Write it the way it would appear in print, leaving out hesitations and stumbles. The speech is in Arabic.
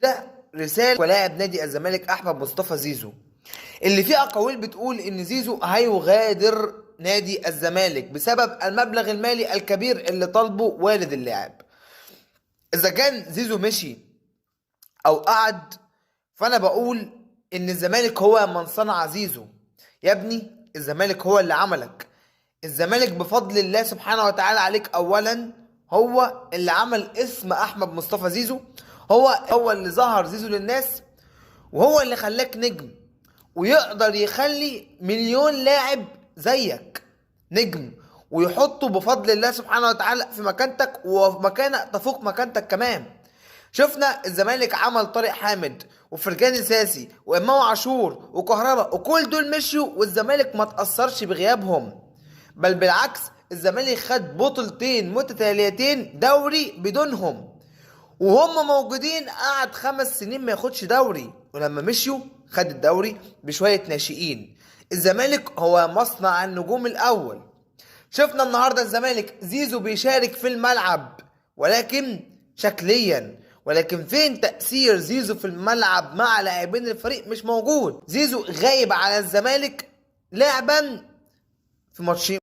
ده رسالة ولاعب نادي الزمالك أحمد مصطفى زيزو، اللي فيه أقاويل بتقول إن زيزو هيغادر نادي الزمالك بسبب المبلغ المالي الكبير اللي طالبه والد اللاعب. إذا كان زيزو مشي أو قعد، فأنا بقول إن الزمالك هو من صنع زيزو. يا ابني الزمالك هو اللي عملك. الزمالك بفضل الله سبحانه وتعالى عليك أولا هو اللي عمل اسم أحمد مصطفى زيزو، هو اللي ظهر زيزو للناس، وهو اللي خلاك نجم، ويقدر يخلي مليون لاعب زيك نجم ويحطه بفضل الله سبحانه وتعالى في مكانتك وفي مكانة تفوق مكانتك كمان. شفنا الزمالك عمل طارق حامد وفرجاني ساسي وامام عاشور وكهربا، وكل دول مشيوا والزمالك ما تأثرش بغيابهم، بل بالعكس الزمالك خد بطولتين متتاليتين دوري بدونهم، وهم موجودين قعد 5 سنين ما ياخدش دوري، ولما مشيوا خد الدوري بشوية ناشئين. الزمالك هو مصنع النجوم الأول. شفنا النهاردة الزمالك زيزو بيشارك في الملعب ولكن شكليا، ولكن فين تأثير زيزو في الملعب مع لاعبين الفريق؟ مش موجود. زيزو غايب على الزمالك لعبا في ماتشين.